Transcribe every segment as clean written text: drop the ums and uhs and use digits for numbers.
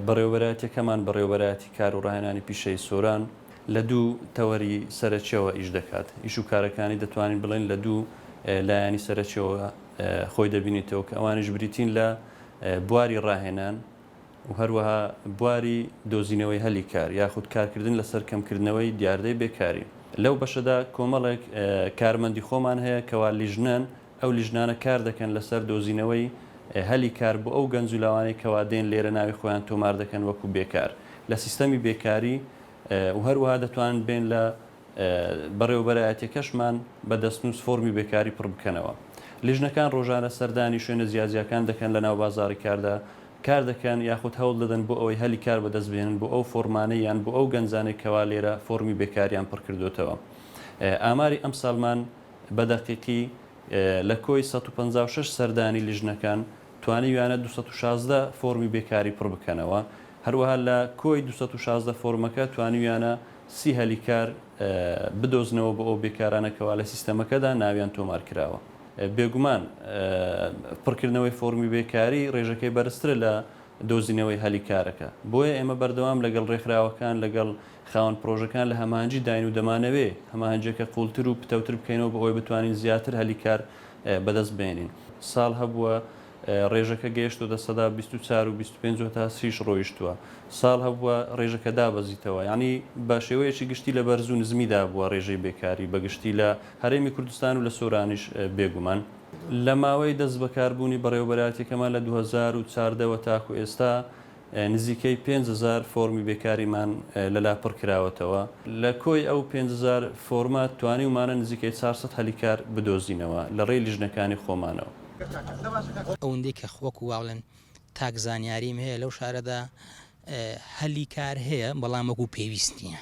بەڕێوەبەرایەتیەکەمان بەڕێوەبەرایەتی کار و ڕاهێنانی پیشەی سۆران لە دوو تەوەری سەرەکیەوە ئیش دەکات. ئیش و کارەکانی دەتوانین بڵێن لە دوو لایەنی سەرەکیەوە خۆی دەبینێتەوە کە ئەوانش بریتین لە بواری ڕاهێنان و هەروەها بواری دۆزینەوەی هەلی کار یاخود کارکردن لەسەر کەمکردنەوەی دیاردەی بێکاری. لەو بەشەدا کۆمەڵێک کارمەندی خۆمان هەیە کەوا لیژنن ئەو لیژنانە کار دەکەن لەسەر دۆزینەوەی هەلی کار بۆ ئەو گەنج و لاوانەی کەوا دێن لێرە ناوی خۆیان تۆمار دەکەن وەکو بێکار لە سیستەمی بێکاری و هەروەها دەتوانن بێن لە بەڕێوەبەرایەتیەکەشمان بەدەستنووس فۆرمی بێکاری پڕ بکەنەوە. لیژنەکان ڕۆژانە سەردانی شوێنە جیاجیەکان دەکەن لە ناو بازاڕی کاردا کار دەکەن یاخود هەوڵ دەدەن بۆ ئەوەی هەلی کار بەدەستبێنن بۆ ئەو فۆرمانەی یان بۆ ئەو گەنجانەی کەوا لێرە فۆرمی بێکاریان پڕ کردوتەوە. ئاماری ئەم ساڵمان بەدەقیقی لە کۆی 156 سەردانی لیژنەکان توانیویانە 216 فۆرمی بێکاری پڕ بکەنەوە. هەروەها لە کۆی 216 فۆرمەکە توانیویانە 30 هەلی کار بدۆزنەوە بۆ ئەو بێکارانەکەوا لە سیستەمەکەدا ناویان تۆمار کراوە. بێگومان پڕکردنەوەی فۆرمی بێکاری ڕێژەکەی بەرزترە لە دۆزینەوەی هەلی کارەکە. بۆیە ئێمە بەردەوام لەگەڵ ڕێکخراوەکان لەگەڵ خاوەن پرۆژەکان لە هەماهەنگی داین و دەمانەوێ هەماهەنگێکە قوڵتر و پتەوتر بکەینەوە بە ئەوەی بتوانین زیاتر هەلی کار بەدەست بێنین. ساڵ هەبووە ڕێژەکە گەیشتوە سەدا 24 و 25 تا 30 ڕۆیشتووە. ساڵ هەبووە ڕێژەکە دابەزیتەوە. ینی بە شێوەیەکی گشتی لە بەرز و نزمیدا بووە ڕێژەی بێکاری بەگشتی لە هەرێمی کوردستان و لە سۆرانیش بێگومان. لە ماوەی دەست بەکاربوونی بەڕێوەبەرایەتیەکەمان لە 2014 تاکو ئێستا نزیکەی 5,000 فۆرمی بێکاریمان لەلا پڕ کراوەتەوە. لە کۆی ئەو 5,000 فۆرمات توانی ومانە نزیکەی 400 هەلی کار بدۆزینەوە لە ڕێی لیژنەکانی خۆمانەوە. ئەوەندەی کە خۆکو واڵێن تاک زانیاریم هەیە لەو شارەدا هەلی کار هەیە بەڵام وەکو پێویست نییە.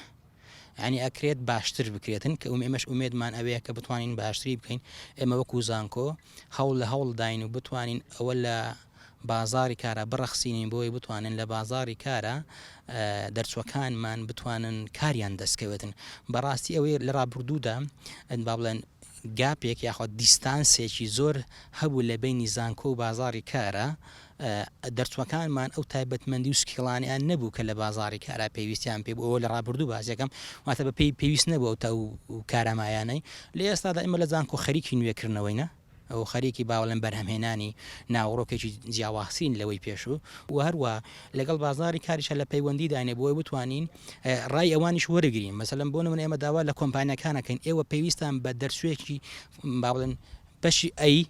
ینی ئەکرێت باشتر بکرێتن کە ئێمەش ئومێدمان ئەوەیە کە بتوانین باشتری بکەین. ئێمە وەکو زانکۆ هەوڵ لە هەوڵ داین و بتوانین ئەوە لە بازاری کارە بڕەخسینین بۆی بتوانن لە بازاری کارە دەرچوەکانمان بتوانن کاریان دەستکەوێتن. بەڕاستی ئەوەی لە ڕابردوودا با بڵێن گاپێک یاخۆ دیستانسێکی زۆر هەبوو لە بینی زانکۆ و بازاری کارە دەرچوەکانمان ئەو تایبەتمەندی و سکیڵانیان نەبوو کە لە بازاری کارە پێویستیان پێ بوو. ئەوە لە ڕابردوو بازیەکەم واتە بە پێی پێویست نەبوو تا و کارەمایانەی لە ئێستادا ئێمە لە زانکۆ خەریکی نوێکردنەوەینە ئەو خەریکی باوەڵێن بەرهەمهێنانی ناوڕۆکێکی جیاواسین لەوەی پێشوو و هەروە لەگەڵ بازاری کاریشە لە پەیوەندی داینێ بۆی بتوانین ڕای ئەوانیش وەرەگرین. مەسەلەن بۆ نمونە ئێمە داوا لە کۆمپانیەکانەکەین ئێوە پێویستان بە دەرسوێکی با بڵێن بەشی ئەی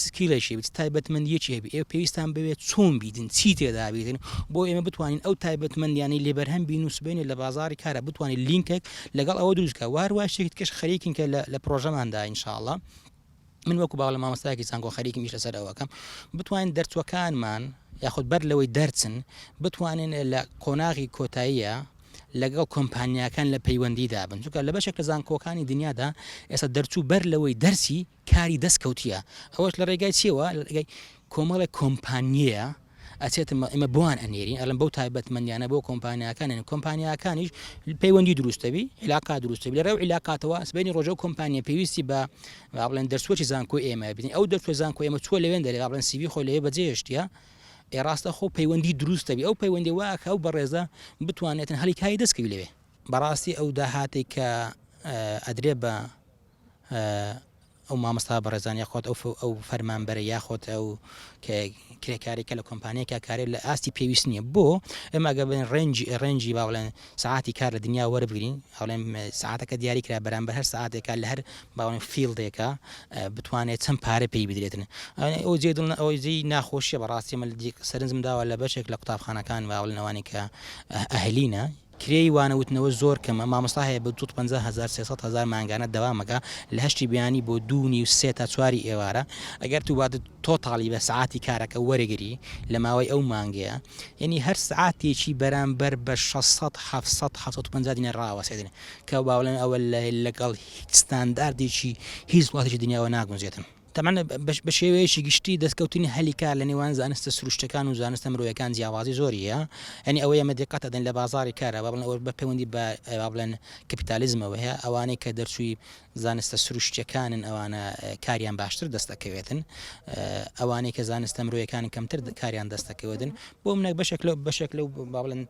سکیلێکی تایبەتمەندیەکی هەبێ ئێوە پێویستان بوێت چۆن بیدن چی تێدا بیدن بۆ ئێمە بتوانین ئەو تایبەتمەندیانی لێبەرهەم بین و سبێنێ لە بازاری کارە بتوانین لینکێک لەگەڵ ئەوە دروستکە وهروە شتێکی کەش خەریکین کە لە پرۆژەماندا ئینشاءڵڵا من وەکو باوەڵە مامۆستایەکی زانکۆ خەریکی میش لەسەر ئەوەکەم بتوانین دەرچوەکانمان یاخود بەر لەوەی دەرچن بتوانین لە قۆناغی کۆتاییە لەگەڵ کۆمپانیاکان لە پەیوەندیدا بن چونکە لە بەشێک لە زانکۆکانی دنیادا ئێستا دەرچوو بەر لەوەی دەرسی کاری دەستکەوتیە. ئەوەش لە ڕێگای چیەوە لەگەی کۆمەڵێک کۆمپانیەیە ئەچێتم ئێمە بوان ئەنێرین ئەلم بەو تایبەتمەندیانە بۆ کۆمپانیاکانن کۆمپانیاکانیش پەیوەندی دروستەبی علاقا دروستەبی لە ڕێو علاقاتەوە سبەینی ڕۆژە و کۆمپانیا پێویستی بە بڵێن دەرسوەکی زانکۆ ئێمە بین ئەو دەرسوە زانکۆ ئێمە چۆ لەوێن دەرێ بڵێن سیوی خۆی لەوێ بەجێهێشتیە ڕاستە خۆ پەیوەندی دروستەبی ئەو پەیوەندی واکە ئەو بەڕێزە بتوانێتن هەلی کاری دەستکەوی لەوێ. بەڕاستی ئەو داهاتێک کە ئەدرێ بە ئەو مامۆستا بەڕێزان یاخۆت ئەو فەرمانبەرە یاخۆت ئەو کرێکارێکە لە کۆمپانیەکە کارێت لە ئاستی پێویست نییە بۆ ئێمە ئەگە بڵێن ڕێنجی با بڵێن ساعاتی کار لە دنیا وەربگرین ئەڵێن ساعاتەکە دیاری کرا بەرامبەر هەر ساعاتێکە لە هەر باڵێن فیلدێکە بتوانێت چەند پارە پێی بدرێتن. ئەو جێ دڵ ئەوەی جێی ناخۆشیە بەڕاستی مە سەرنجم داوە لە بەشێک لە قوتابخانەکان باڵێنەوانی کە ئەهلینە کرێی وانەوتنەوە زۆر کەمە مامۆستا هەیە بە 250,000 مانگانە دەوامەکە لە هەشتی بیانی بۆ 2.3 تا 4 ئێوارە ئەگەر تو واتە تۆتاڵی بە سعاتی کارەکە وەرەگری لە ماوەی ئەو مانگەیە یعنی هەر سعاتێکی بەرامبەر بە 600-750 دینار ڕاوەسێدن کە باوڵێن ئەوە لەگەڵ ستانداردێکی هیچ وڵاتێکی دنیاوە ناگونجێتن. تەمان بە شێوەیەشی گشتی دەستکەوتنی هەلی کار لە نێوان زانستە سروشتەکان و زانستە مرۆیەکان جیاوازی زۆریە ئەنی ئەوەیە مەدەقەت دەدەن لە بازاری کارە بڵن ئەوە بە پەیوەندی بە بڵێن کەپیتالیزمەوە هەیە ئەوانەی کە دەرچووی زانستە سروشتیەکانن ئەوانە کاریان باشتر دەستەکەوێتن ئەوانەی کە زانستە مرۆیەکان کەمتر کاریان دەستەکەوێتن بۆ منێک بەشێک لەو بڵێن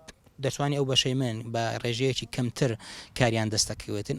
دەتوانانی ئەو بەشەی من بە ڕێژەیەکی کەمتر کاریان دەستەکەوێتن.